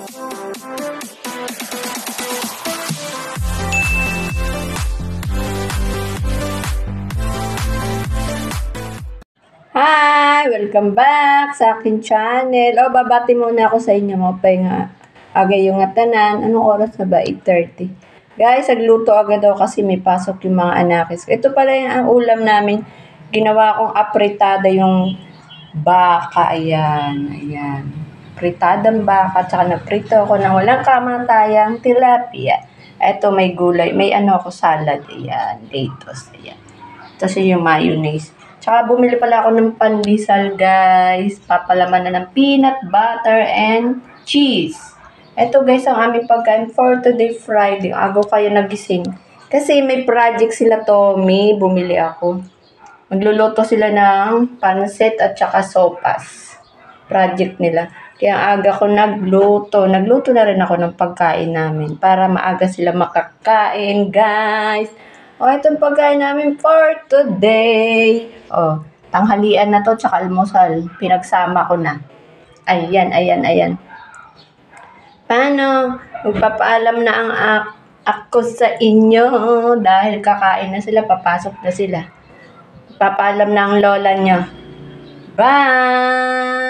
Hi! Welcome back sa akin channel. Babati muna ako sa inyo mga nga agay yung tanan. Anong oras na ba? 8:30. Guys, nagluto agad ako kasi may pasok yung mga anakis. Ito pala yung ang ulam namin. Ginawa kong apritada yung baka. Ayan. Pritadang baka. Tsaka naprito ako ng walang kamatayang tilapia. Ito may gulay. May salad. Ayan. Lettuce. Ayan. Tapos yung mayonnaise. Tsaka bumili pala ako ng pandesal, guys. Papalaman na ng peanut butter and cheese. Ito, guys, ang aming pagkain for today, Friday. Agaw kayo nagising. Kasi may project sila, Tommy. Bumili ako. Magluluto sila ng pansit at tsaka sopas. Project nila. Kaya aga ko nagluto. Nagluto na rin ako ng pagkain namin para maaga sila makakain, guys. Itong pagkain namin for today. Tanghalian na to, tsaka almusal. Pinagsama ko na. Ayan. Paano? Magpapaalam na ako sa inyo dahil kakain na sila, papasok na sila. Papaalam na ang lola nyo. Bye!